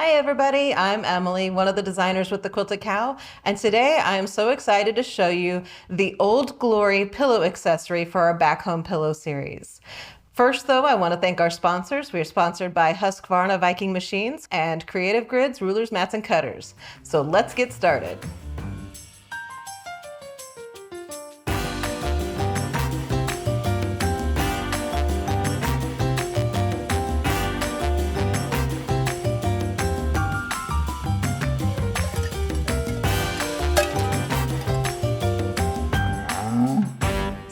Hi everybody, I'm Emily, one of the designers with the Quilted Cow, and today I am so excited to show you the Old Glory pillow accessory for our Back Home Pillow series. First though, I want to thank our sponsors. We are sponsored by Husqvarna Viking Machines and Creative Grids, Rulers, Mats, and Cutters. So let's get started.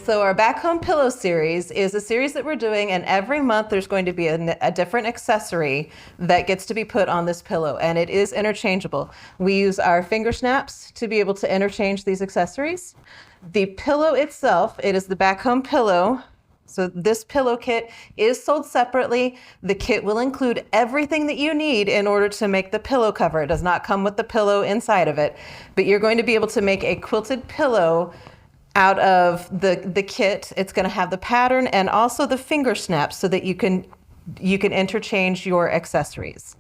So our Back Home Pillow series is a series that we're doing, and every month there's going to be a different accessory that gets to be put on this pillow, and it is interchangeable. We use our finger snaps to be able to interchange these accessories. The pillow itself, it is the Back Home Pillow. So this pillow kit is sold separately. The kit will include everything that you need in order to make the pillow cover. It does not come with the pillow inside of it, but you're going to be able to make a quilted pillow out of the kit. It's going to have the pattern and also the finger snaps so that you can interchange your accessories.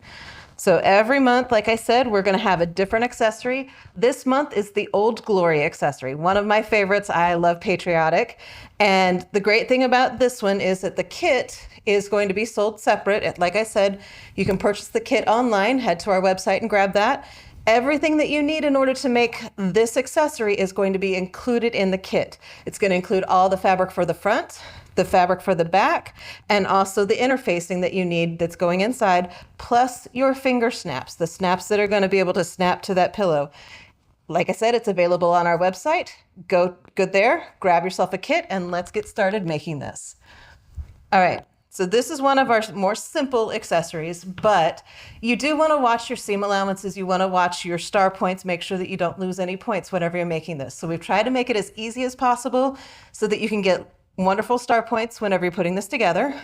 So every month, like I said, we're going to have a different accessory. This month is the Old Glory accessory, one of my favorites. I love patriotic. And the great thing about this one is that the kit is going to be sold separate. Like I said, you can purchase the kit online, head to our website and grab that. Everything that you need in order to make this accessory is going to be included in the kit. It's going to include all the fabric for the front, the fabric for the back, and also the interfacing that you need that's going inside, plus your finger snaps, the snaps that are going to be able to snap to that pillow. Like I said, it's available on our website. Go there, grab yourself a kit, and let's get started making this. All right. So this is one of our more simple accessories, but you do want to watch your seam allowances. You want to watch your star points, make sure that you don't lose any points whenever you're making this. So we've tried to make it as easy as possible so that you can get wonderful star points whenever you're putting this together.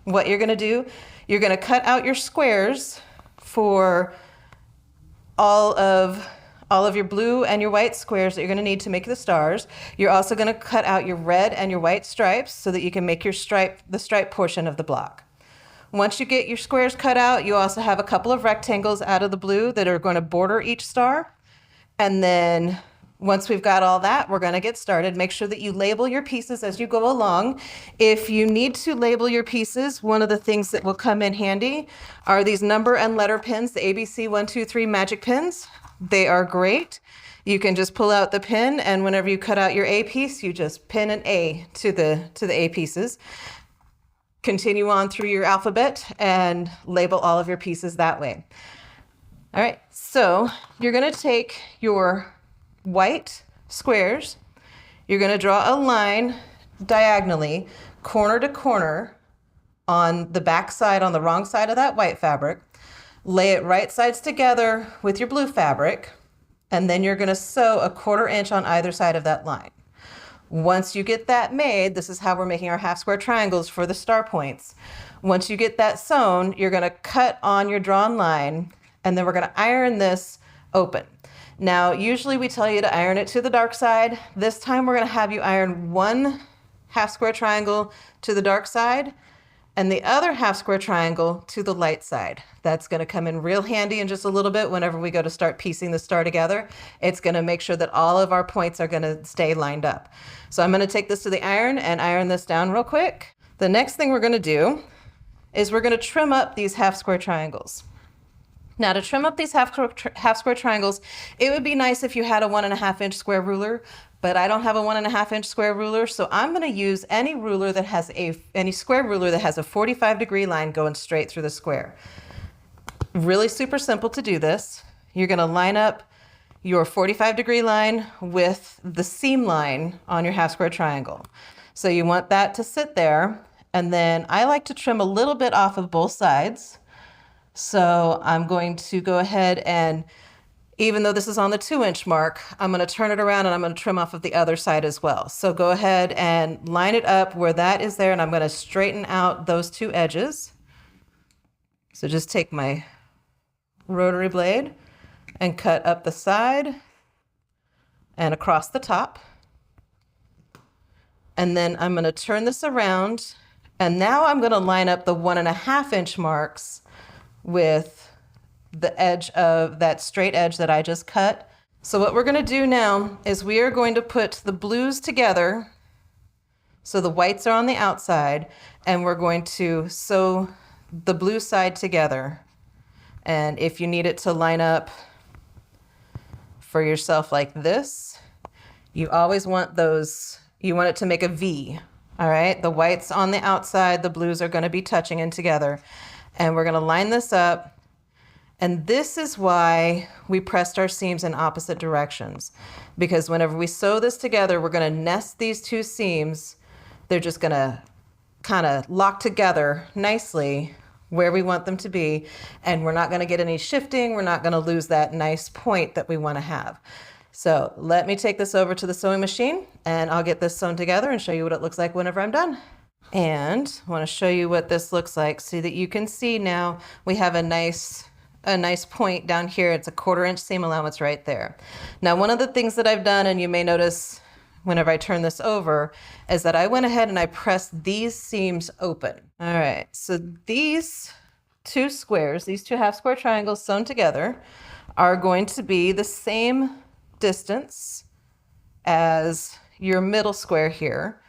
What you're going to do, you're going to cut out your squares for all of your blue and your white squares that you're going to need to make the stars. You're also going to cut out your red and your white stripes so that you can make your the stripe portion of the block. Once you get your squares cut out, you also have a couple of rectangles out of the blue that are going to border each star. And then once we've got all that, we're going to get started. Make sure that you label your pieces as you go along. If you need to label your pieces, one of the things that will come in handy are these number and letter pins, the ABC 1, 2, 3 magic pins. They are great. You can just pull out the pin, and whenever you cut out your A piece, you just pin an A to the A pieces. Continue on through your alphabet and label all of your pieces that way. All right, so you're going to take your white squares. You're going to draw a line diagonally, corner to corner on the back side, on the wrong side of that white fabric. Lay it right sides together with your blue fabric, and then you're going to sew a 1/4 inch on either side of that line. Once you get that made, this is how we're making our half square triangles for the star points. Once you get that sewn, you're going to cut on your drawn line, and then we're going to iron this open. Now, usually we tell you to iron it to the dark side. This time we're going to have you iron one half square triangle to the dark side and the other half square triangle to the light side. That's going to come in real handy in just a little bit whenever we go to start piecing the star together. It's going to make sure that all of our points are going to stay lined up. So I'm going to take this to the iron and iron this down real quick. The next thing we're going to do is we're going to trim up these half square triangles. Now, to trim up these half square triangles, it would be nice if you had a 1.5 inch square ruler, but I don't have a 1.5 inch square ruler, so I'm going to use any ruler that has any square ruler that has a 45-degree line going straight through the square. Really super simple to do this. You're going to line up your 45-degree line with the seam line on your half square triangle. So you want that to sit there, and then I like to trim a little bit off of both sides. So I'm going to go ahead and, even though this is on the 2-inch mark, I'm going to turn it around and I'm going to trim off of the other side as well. So go ahead and line it up where that is there, and I'm going to straighten out those two edges. So just take my rotary blade and cut up the side and across the top. And then I'm going to turn this around, and now I'm going to line up the 1.5 inch marks with the edge of that straight edge that I just cut. So what we're going to do now is we are going to put the blues together. So the whites are on the outside, and we're going to sew the blue side together. And if you need it to line up for yourself like this, you always want those, you want it to make a V. All right, the whites on the outside, the blues are going to be touching in together. And we're going to line this up. And this is why we pressed our seams in opposite directions. Because whenever we sew this together, we're going to nest these two seams. They're just going to kind of lock together nicely where we want them to be. And we're not going to get any shifting. We're not going to lose that nice point that we want to have. So let me take this over to the sewing machine and I'll get this sewn together and show you what it looks like whenever I'm done. And I want to show you what this looks like so that you can see now we have a nice point down here. It's a 1/4 inch seam allowance right there. Now, one of the things that I've done, and you may notice whenever I turn this over, is that I went ahead and I pressed these seams open. All right, so these two squares, these two half square triangles sewn together are going to be the same distance as your middle square here.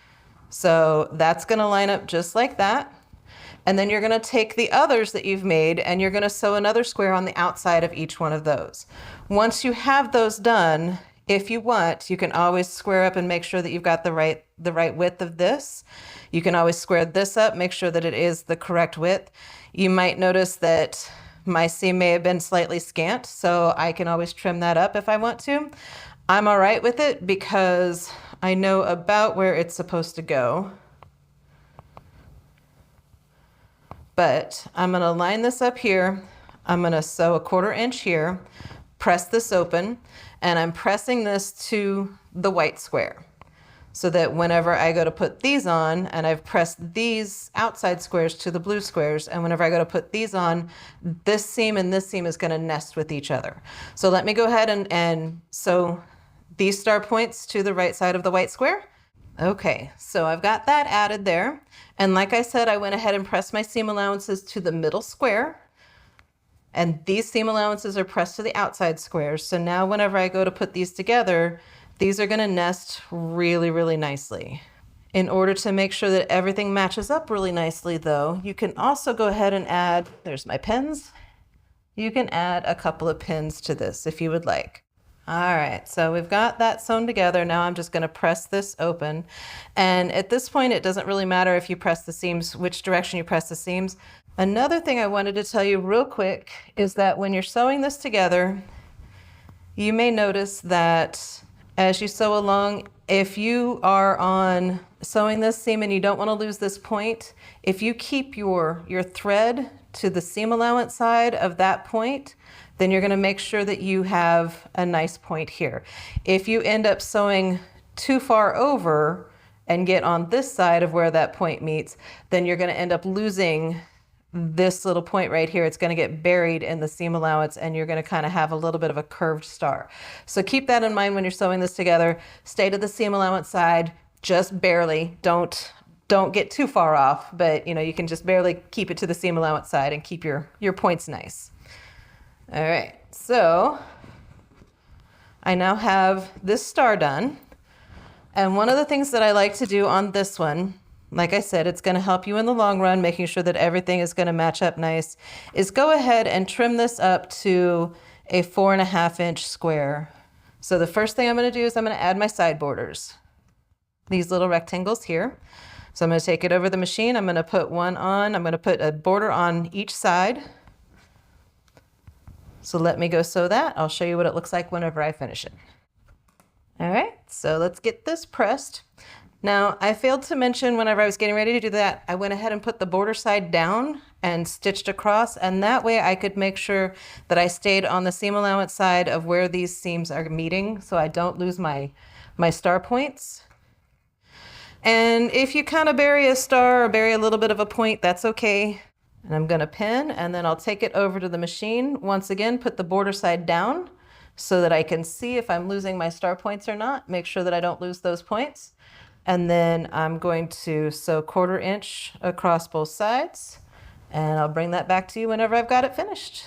So that's going to line up just like that. And then you're going to take the others that you've made and you're going to sew another square on the outside of each one of those. Once you have those done, if you want, you can always square up and make sure that you've got the right width of this. You can always square this up, make sure that it is the correct width. You might notice that my seam may have been slightly scant, so I can always trim that up if I want to. I'm all right with it because I know about where it's supposed to go. But I'm going to line this up here. I'm going to sew a 1/4 inch here, press this open, and I'm pressing this to the white square so that whenever I go to put these on, and I've pressed these outside squares to the blue squares, and whenever I go to put these on, this seam and this seam is going to nest with each other. So let me go ahead and sew these star points to the right side of the white square. Okay, so I've got that added there. And like I said, I went ahead and pressed my seam allowances to the middle square. And these seam allowances are pressed to the outside squares. So now whenever I go to put these together, these are going to nest really, really nicely. In order to make sure that everything matches up really nicely though, you can also go ahead and add, there's my pins. You can add a couple of pins to this if you would like. All right, so we've got that sewn together. Now I'm just going to press this open. And at this point, it doesn't really matter if you press the seams, which direction you press the seams. Another thing I wanted to tell you real quick is that when you're sewing this together, you may notice that as you sew along, if you are on sewing this seam and you don't want to lose this point, if you keep your thread to the seam allowance side of that point, then you're going to make sure that you have a nice point here. If you end up sewing too far over and get on this side of where that point meets, then you're going to end up losing this little point right here. It's going to get buried in the seam allowance and you're going to kind of have a little bit of a curved star. So keep that in mind when you're sewing this together. Stay to the seam allowance side, just barely. Don't get too far off, but you can just barely keep it to the seam allowance side and keep your points nice. All right, so I now have this star done. And one of the things that I like to do on this one, like I said, it's going to help you in the long run, making sure that everything is going to match up nice, is go ahead and trim this up to a 4.5 inch square. So the first thing I'm going to do is I'm going to add my side borders, these little rectangles here. So I'm going to take it over the machine. I'm going to put one on. I'm going to put a border on each side. So let me go sew that. I'll show you what it looks like whenever I finish it. All right, so let's get this pressed. Now, I failed to mention whenever I was getting ready to do that, I went ahead and put the border side down and stitched across, and that way I could make sure that I stayed on the seam allowance side of where these seams are meeting so I don't lose my star points. And if you kind of bury a star or bury a little bit of a point, that's okay. And I'm going to pin, and then I'll take it over to the machine. Once again, put the border side down so that I can see if I'm losing my star points or not. Make sure that I don't lose those points. And then I'm going to sew 1/4 inch across both sides. And I'll bring that back to you whenever I've got it finished.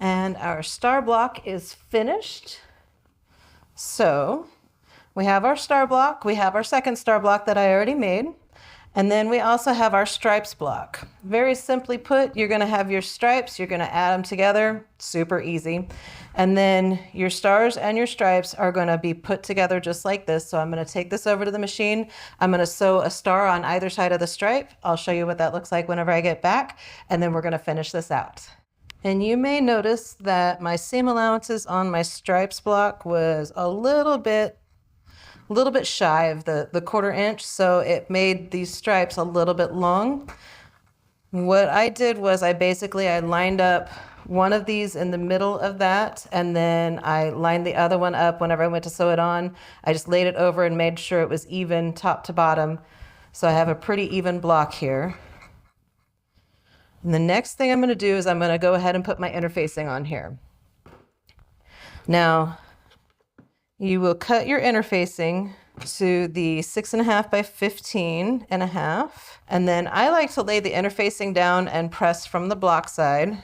And our star block is finished. So we have our star block, we have our second star block that I already made, and then we also have our stripes block. Very simply put, you're gonna have your stripes, you're gonna add them together, super easy. And then your stars and your stripes are gonna be put together just like this. So I'm gonna take this over to the machine. I'm gonna sew a star on either side of the stripe. I'll show you what that looks like whenever I get back, and then we're gonna finish this out. And you may notice that my seam allowances on my stripes block was a little bit shy of the 1/4 inch, so it made these stripes a little bit long. What I did was I lined up one of these in the middle of that, and then I lined the other one up whenever I went to sew it on. I just laid it over and made sure it was even top to bottom. So I have a pretty even block here. And the next thing I'm going to do is I'm going to go ahead and put my interfacing on here. Now, you will cut your interfacing to the 6.5 by 15.5. And then I like to lay the interfacing down and press from the block side.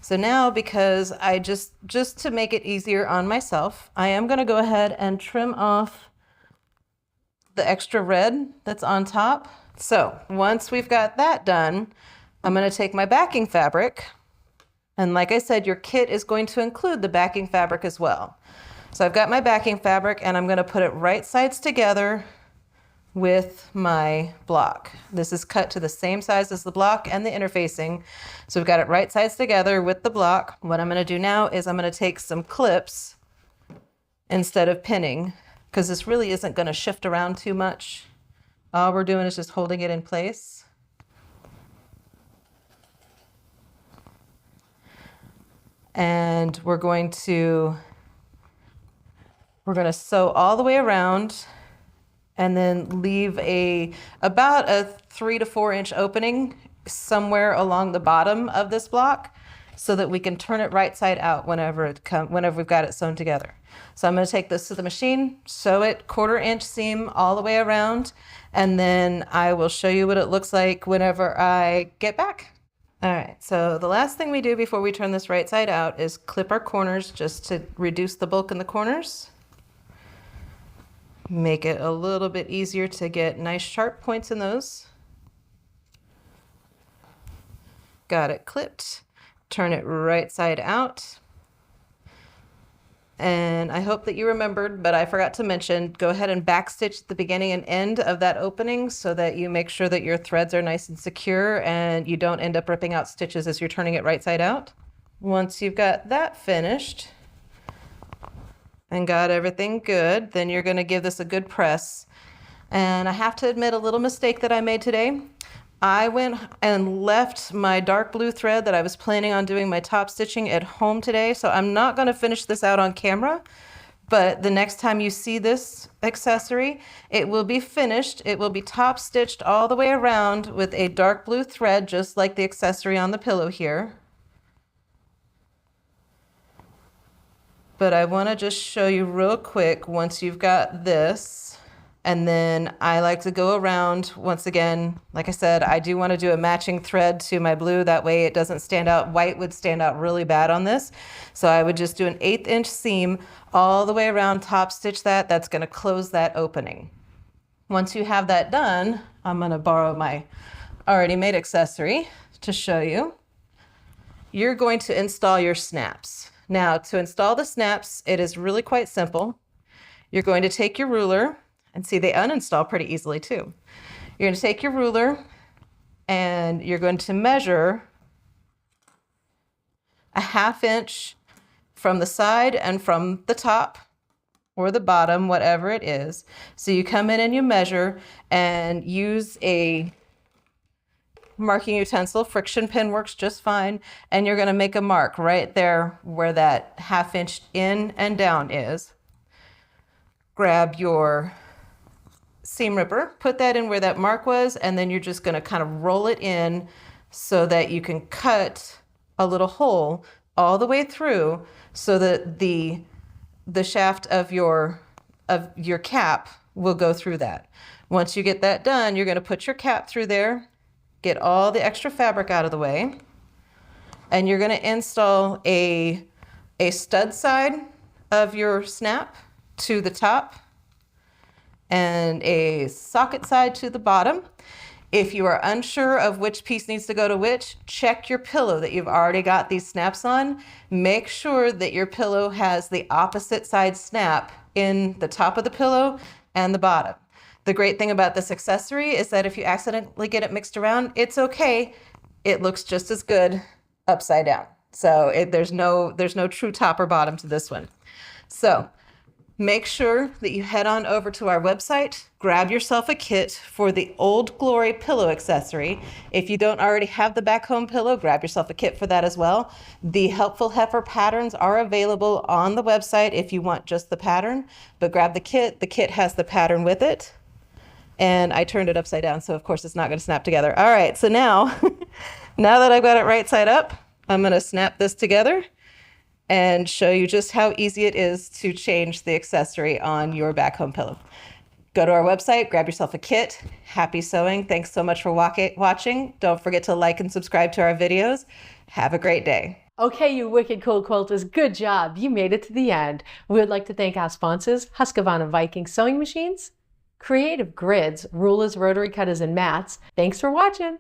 So now, because I just to make it easier on myself, I am going to go ahead and trim off the extra red that's on top. So once we've got that done, I'm going to take my backing fabric, and like I said, your kit is going to include the backing fabric as well. So I've got my backing fabric, and I'm going to put it right sides together with my block. This is cut to the same size as the block and the interfacing. So we've got it right sides together with the block. What I'm going to do now is I'm going to take some clips instead of pinning, because this really isn't going to shift around too much. All we're doing is just holding it in place. And we're going to sew all the way around and then leave about a 3 to 4 inch opening somewhere along the bottom of this block so that we can turn it right side out whenever we've got it sewn together. So I'm going to take this to the machine, sew it 1/4 inch seam all the way around, and then I will show you what it looks like whenever I get back. All right, so the last thing we do before we turn this right side out is clip our corners just to reduce the bulk in the corners. Make it a little bit easier to get nice sharp points in those. Got it clipped. Turn it right side out. And I hope that you remembered, but I forgot to mention, go ahead and backstitch the beginning and end of that opening so that you make sure that your threads are nice and secure and you don't end up ripping out stitches as you're turning it right side out. Once you've got that finished and got everything good, then you're going to give this a good press. And I have to admit a little mistake that I made today. I went and left my dark blue thread that I was planning on doing my top stitching at home today, so I'm not going to finish this out on camera, but the next time you see this accessory, it will be finished. It will be top stitched all the way around with a dark blue thread, just like the accessory on the pillow here. But I want to just show you real quick once you've got this. And then I like to go around once again. Like I said, I do want to do a matching thread to my blue. That way it doesn't stand out. White would stand out really bad on this. So I would just do an 1/8 inch seam all the way around, top stitch that. That's going to close that opening. Once you have that done, I'm going to borrow my already made accessory to show you. You're going to install your snaps. Now, to install the snaps, it is really quite simple. You're going to take your ruler. And see, they uninstall pretty easily too. You're going to take your ruler and you're going to measure a 1/2 inch from the side and from the top or the bottom, whatever it is. So you come in and you measure and use a marking utensil. Friction pin works just fine. And you're going to make a mark right there where that 1/2 inch in and down is. Grab your seam ripper, put that in where that mark was, and then you're just going to kind of roll it in so that you can cut a little hole all the way through so that the shaft of your cap will go through that. Once you get that done, you're going to put your cap through there, get all the extra fabric out of the way, And you're going to install a stud side of your snap to the top and a socket side to the bottom. If you are unsure of which piece needs to go to which, check your pillow that you've already got these snaps on. Make sure that your pillow has the opposite side snap in the top of the pillow and the bottom. The great thing about this accessory is that if you accidentally get it mixed around, it's okay. It looks just as good upside down. So there's no true top or bottom to this one. So make sure that you head on over to our website, grab yourself a kit for the Old Glory pillow accessory. If you don't already have the back home pillow, grab yourself a kit for that as well. The Helpful Heifer patterns are available on the website if you want just the pattern, but grab the kit. The kit has the pattern with it. And I turned it upside down, so of course it's not going to snap together. All right, so now, now that I've got it right side up, I'm going to snap this together and show you just how easy it is to change the accessory on your back home pillow. Go to our website, grab yourself a kit. Happy sewing. Thanks so much for watching. Don't forget to like and subscribe to our videos. Have a great day. Okay, you wicked cool quilters, good job. You made it to the end. We would like to thank our sponsors, Husqvarna Viking Sewing Machines, Creative Grids, rulers, rotary cutters, and mats. Thanks for watching.